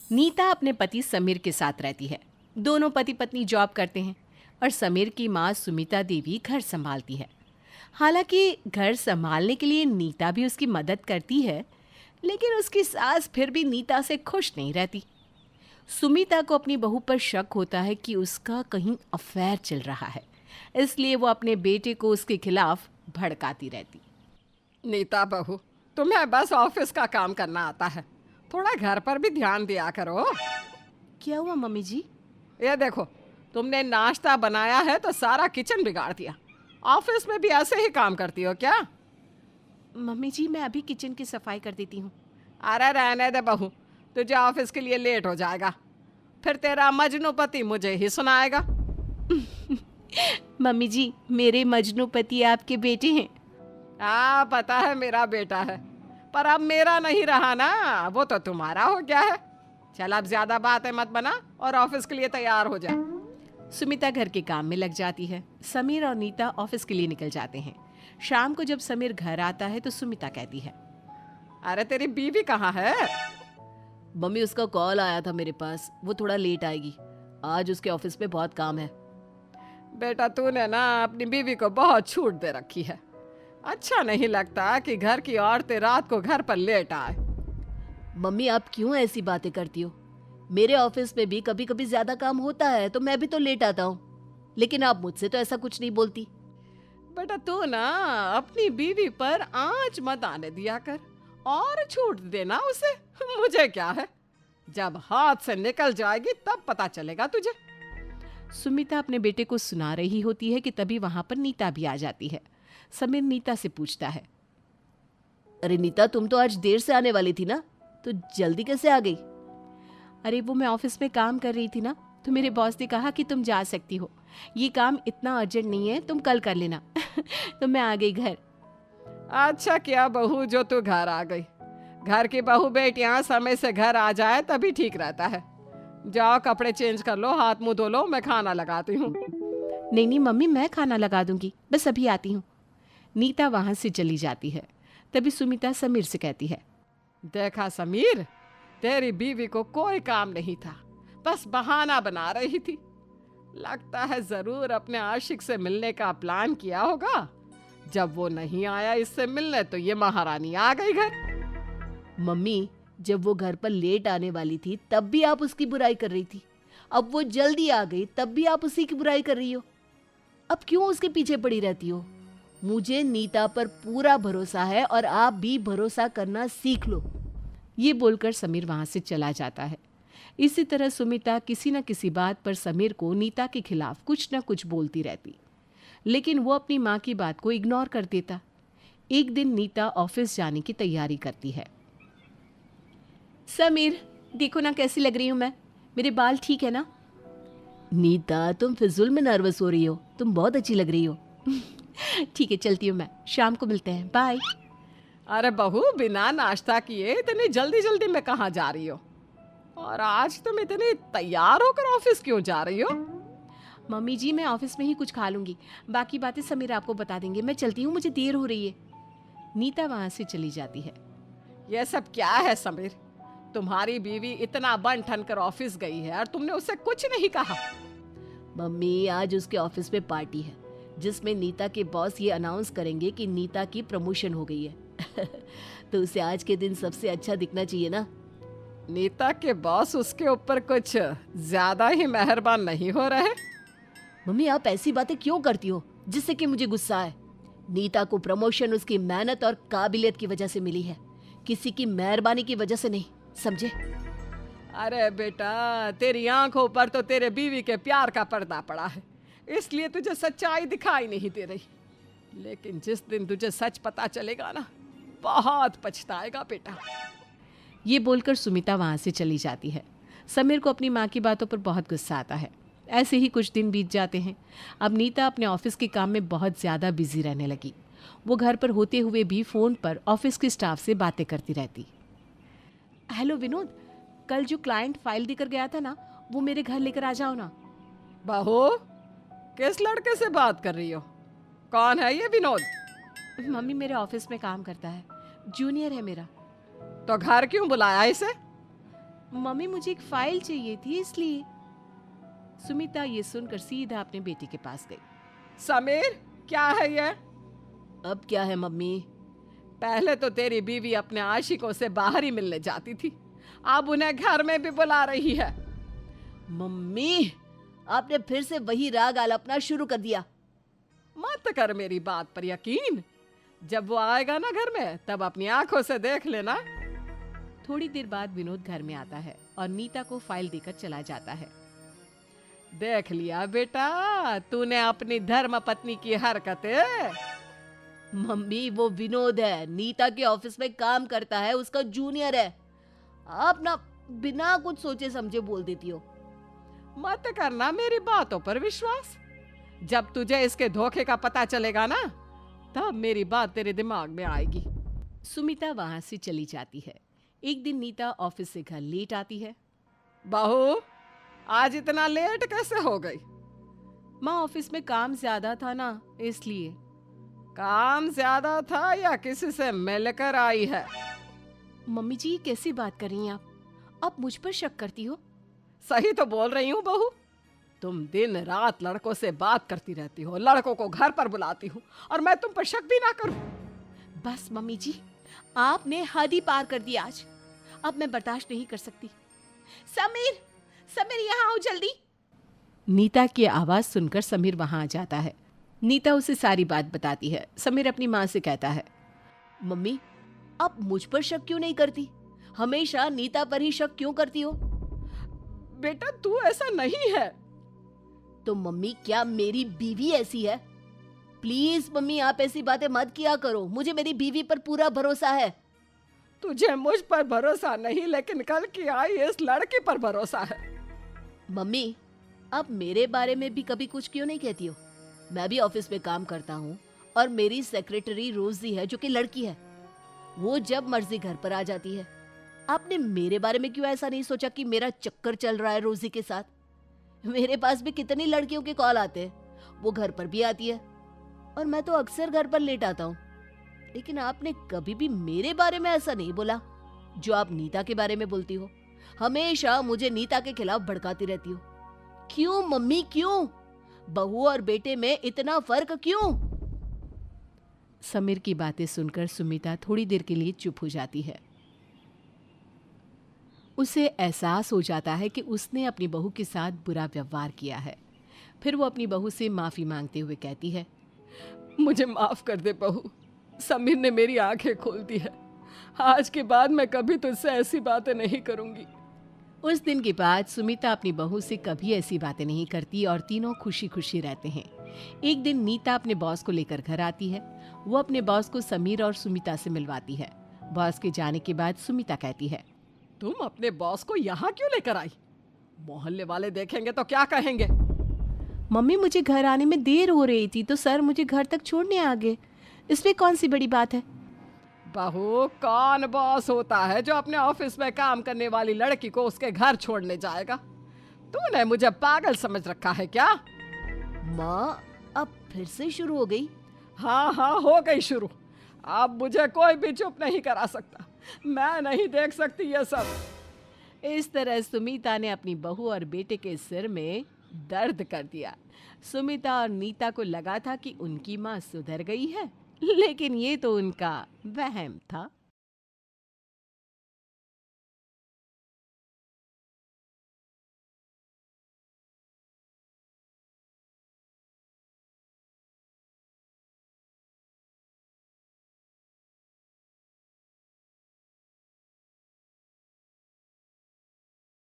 नीता अपने पति समीर के साथ रहती है। दोनों पति पत्नी जॉब करते हैं और समीर की माँ सुमिता देवी घर संभालती है। हालांकि घर संभालने के लिए नीता भी उसकी मदद करती है, लेकिन उसकी सास फिर भी नीता से खुश नहीं रहती। सुमिता को अपनी बहू पर शक होता है कि उसका कहीं अफेयर चल रहा है, इसलिए वो अपने बेटे को उसके खिलाफ भड़काती रहती। नीता बहू, तुम्हें बस ऑफिस का काम करना आता है, थोड़ा घर पर भी ध्यान दिया करो। क्या हुआ मम्मी जी? ये देखो, तुमने नाश्ता बनाया है तो सारा किचन बिगाड़ दिया। ऑफिस में भी ऐसे ही काम करती हो क्या? मम्मी जी, मैं अभी किचन की सफाई कर देती हूँ। अरे रहने दे बहू, तुझे ऑफिस के लिए लेट हो जाएगा, फिर तेरा मजनू पति मुझे ही सुनाएगा। मम्मी जी, मेरे मजनू पति आपके बेटे हैं। हाँ, पता है मेरा बेटा है, पर अब मेरा नहीं रहा ना, वो तो तुम्हारा हो गया है। चल अब ज्यादा बातें मत बना और ऑफिस के लिए तैयार हो जा। सुमिता घर के काम में लग जाती है। समीर और नीता ऑफिस के लिए निकल जाते हैं। शाम को जब समीर घर आता है तो सुमिता कहती है, अरे तेरी बीवी कहाँ है? मम्मी, उसका कॉल आया था मेरे पास, वो थोड़ा लेट आएगी। आज उसके ऑफिस में बहुत काम है। बेटा, तूने ना अपनी बीवी को बहुत छूट दे रखी है। अच्छा नहीं लगता कि घर की औरतें रात को घर पर लेट आए। मम्मी, आप क्यों ऐसी बातें करती हो? मेरे ऑफिस में भी कभी कभी ज्यादा काम होता है तो मैं भी तो लेट आता हूँ, लेकिन आप मुझसे तो ऐसा कुछ नहीं बोलती। बेटा, तू ना अपनी बीवी पर आंच मत आने दिया कर और छूट देना उसे। मुझे क्या है, जब हाथ से निकल जाएगी तब पता चलेगा तुझे। सुमिता अपने बेटे को सुना रही होती है कि तभी वहां पर नीता भी आ जाती है। समीर नीता से पूछता है, अरे नीता, तुम तो आज देर से आने वाली थी ना, तो जल्दी कैसे आ गई? अरे वो मैं ऑफिस में काम कर रही थी ना, तो मेरे बॉस ने कहा कि तुम जा सकती हो, ये काम इतना अर्जेंट नहीं है, तुम कल कर लेना। तो मैं आ गई घर। अच्छा किया बहू जो तू घर आ गई। घर की बहू बेटियां समय से घर आ जाए तभी ठीक रहता है। जाओ कपड़े चेंज कर लो, हाथ मुंह धो लो, मैं खाना लगाती हूँ। नहीं नहीं मम्मी, मैं खाना लगा दूंगी, बस अभी आती हूँ। नीता वहां से चली जाती है। तभी सुमिता समीर से कहती है, देखा समीर, तेरी बीवी को कोई काम नहीं था, बस बहाना बना रही थी। लगता है जरूर अपने आशिक से मिलने का प्लान किया होगा। जब वो नहीं आया इससे मिलने तो ये महारानी आ गई घर। मम्मी, जब वो घर पर लेट आने वाली थी तब भी आप उसकी बुराई कर रही थी, अब वो जल्दी आ गई तब भी आप उसी की बुराई कर रही हो। अब क्यों उसके पीछे पड़ी रहती हो? मुझे नीता पर पूरा भरोसा है और आप भी भरोसा करना सीख लो। ये बोलकर समीर वहां से चला जाता है। इसी तरह सुमिता किसी न किसी बात पर समीर को नीता के खिलाफ कुछ न कुछ बोलती रहती, लेकिन वो अपनी माँ की बात को इग्नोर कर देता। एक दिन नीता ऑफिस जाने की तैयारी करती है। समीर, देखो ना कैसी लग रही हूं मैं, मेरे बाल ठीक है ना? नीता, तुम फिजूल में नर्वस हो रही हो, तुम बहुत अच्छी लग रही हो। ठीक है, चलती हूँ मैं, शाम को मिलते हैं, बाय। अरे बहू, बिना नाश्ता किए इतनी जल्दी जल्दी में कहाँ जा रही हो? और आज तुम इतनी तैयार होकर ऑफिस क्यों जा रही हो? मम्मी जी, मैं ऑफिस में ही कुछ खा लूंगी, बाकी बातें समीर आपको बता देंगे। मैं चलती हूँ, मुझे देर हो रही है। नीता वहां से चली जाती है। यह सब क्या है समीर? तुम्हारी बीवी इतना बन ठन कर ऑफिस गई है और तुमने उसे कुछ नहीं कहा? मम्मी, आज उसके ऑफिस में पार्टी है जिसमें नीता के बॉस ये अनाउंस करेंगे कि नीता की प्रमोशन हो गई है। तो उसे आज के दिन सबसे अच्छा दिखना चाहिए ना। नीता के बॉस उसके ऊपर कुछ ज्यादा ही मेहरबान नहीं हो रहे? मम्मी, आप ऐसी बातें क्यों करती हो जिससे कि मुझे गुस्सा है? नीता को प्रमोशन उसकी मेहनत और काबिलियत की वजह से मिली है, किसी की मेहरबानी की वजह से नहीं, समझे? अरे बेटा, तेरी आंखों पर तो तेरे बीवी के प्यार का पर्दा पड़ा है, इसलिए तुझे सच्चाई दिखाई नहीं दे रही। लेकिन जिस दिन तुझे सच पता चलेगा ना, बहुत पछताएगा बेटा। ये बोलकर सुमिता वहां से चली जाती है। समीर को अपनी माँ की बातों पर बहुत गुस्सा आता है। ऐसे ही कुछ दिन बीत जाते हैं। अब नीता अपने ऑफिस के काम में बहुत ज़्यादा बिजी रहने लगी। वो घर पर होते हुए भी फ़ोन पर ऑफिस के स्टाफ से बातें करती रहती। हेलो विनोद, कल जो क्लाइंट फाइल देकर गया था ना, वो मेरे घर लेकर आ जाओ ना। बहू, किस लड़के से बात कर रही हो? कौन है ये विनोद? मम्मी, मेरे ऑफिस में काम करता है, जूनियर है मेरा। तो घर क्यों बुलाया इसे? मम्मी मुझे एक फाइल चाहिए थी इसलिए। सुमिता ये सुनकर सीधा अपने बेटी के पास गई। समीर, क्या है ये? अब क्या है मम्मी? पहले तो तेरी बीवी अपने आशिकों से बाहर ही मिलने जाती थी, अब उन्हें घर में भी बुला रही है। मम्मी, आपने फिर से वही राग आलापना शुरू कर दिया। मत कर मेरी बात पर यकीन, जब वो आएगा ना घर में तब अपनी आंखों से देख लेना। थोड़ी देर बाद विनोद घर में आता है और नीता को फाइल देकर चला जाता है। देख लिया बेटा, तूने अपनी धर्म पत्नी की हरकतें। मम्मी वो विनोद है, नीता के ऑफिस में काम करता है, उसका जूनियर है। आप ना बिना कुछ सोचे समझे बोल देती हो। मत करना मेरी बातों पर विश्वास। जब तुझे इसके धोखे का पता चलेगा ना तब मेरी बात तेरे दिमाग में आएगी। सुमिता वहां से चली जाती है। एक दिन नीता ऑफिस से घर लेट आती है। बहू, आज इतना लेट कैसे हो गई? माँ, ऑफिस में काम ज्यादा था ना इसलिए। काम ज्यादा था या किसी से मिलकर आई है? मम्मी जी, कैसी बात कर रही हैं आप मुझ पर शक करती हो? सही तो बोल रही हूँ बहू, तुम दिन रात लड़कों से बात करती रहती हो, लड़कों को घर पर बुलाती हो और मैं तुम पर शक भी ना करूं। बस मम्मी जी, आपने हद ही पार कर दी आज। अब मैं बर्दाश्त नहीं कर सकती। समीर, समीर यहाँ आओ जल्दी। नीता की आवाज सुनकर समीर वहां आ जाता है। नीता उसे सारी बात बताती है। समीर अपनी माँ से कहता है, मम्मी आप मुझ पर शक क्यों नहीं करती? हमेशा नीता पर ही शक क्यों करती हो? बेटा तू ऐसा नहीं है। तो मम्मी, क्या मेरी बीवी ऐसी है? प्लीज मम्मी, आप ऐसी बातें मत किया करो। मुझे मेरी बीवी पर पूरा भरोसा है। तुझे मुझ पर भरोसा नहीं, लेकिन कल की आई इस लड़के पर भरोसा है। मम्मी, आप मेरे बारे में भी कभी कुछ क्यों नहीं कहती हो? मैं भी ऑफिस में काम करता हूँ और मेरी सेक्रेटरी रोजी है जो कि लड़की है। वो जब मर्जी घर पर आ जाती है। आपने मेरे बारे में क्यों ऐसा नहीं सोचा कि मेरा चक्कर चल रहा है रोजी के साथ? मेरे पास भी कितनी लड़कियों के कॉल आते हैं, वो घर पर भी आती है और मैं तो अक्सर घर पर लेट आता हूँ। लेकिन आपने कभी भी मेरे बारे में ऐसा नहीं बोला जो आप नीता के बारे में बोलती हो। हमेशा मुझे नीता के खिलाफ भड़काती रहती हो। क्यों मम्मी, क्यों? बहू और बेटे में इतना फर्क क्यों? समीर की बातें सुनकर सुमिता थोड़ी देर के लिए चुप हो जाती है। उसे एहसास हो जाता है कि उसने अपनी बहू के साथ बुरा व्यवहार किया है। फिर वो अपनी बहू से माफी मांगते हुए कहती है, मुझे माफ कर दे बहू, समीर ने मेरी आंखें खोल दी है। आज के बाद मैं कभी तुझसे ऐसी बातें नहीं करूंगी। उस दिन के बाद सुमिता अपनी बहू से कभी ऐसी बातें नहीं करती और तीनों खुशी खुशी रहते हैं। एक दिन नीता अपने बॉस को लेकर घर आती है। वो अपने बॉस को समीर और सुमिता से मिलवाती है। बॉस के जाने के बाद सुमिता कहती है, तुम अपने बॉस को यहाँ क्यों लेकर आई? मोहल्ले वाले देखेंगे तो क्या कहेंगे? मम्मी, मुझे घर आने में देर हो रही थी तो सर मुझे घर तक छोड़ने आ गए। इसमें कौन सी बड़ी बात है? बहू, कौन बॉस होता है जो अपने ऑफिस में काम करने वाली लड़की को उसके घर छोड़ने जाएगा? तूने मुझे पागल समझ रखा है क्या? माँ, अब फिर से शुरू हो गई? हाँ हाँ, हो गई शुरू। अब मुझे कोई भी चुप नहीं करा सकता। मैं नहीं देख सकती ये सब। इस तरह सुमिता ने अपनी बहू और बेटे के सिर में दर्द कर दिया। सुमिता और नीता को लगा था कि उनकी माँ सुधर गई है, लेकिन ये तो उनका वहम था।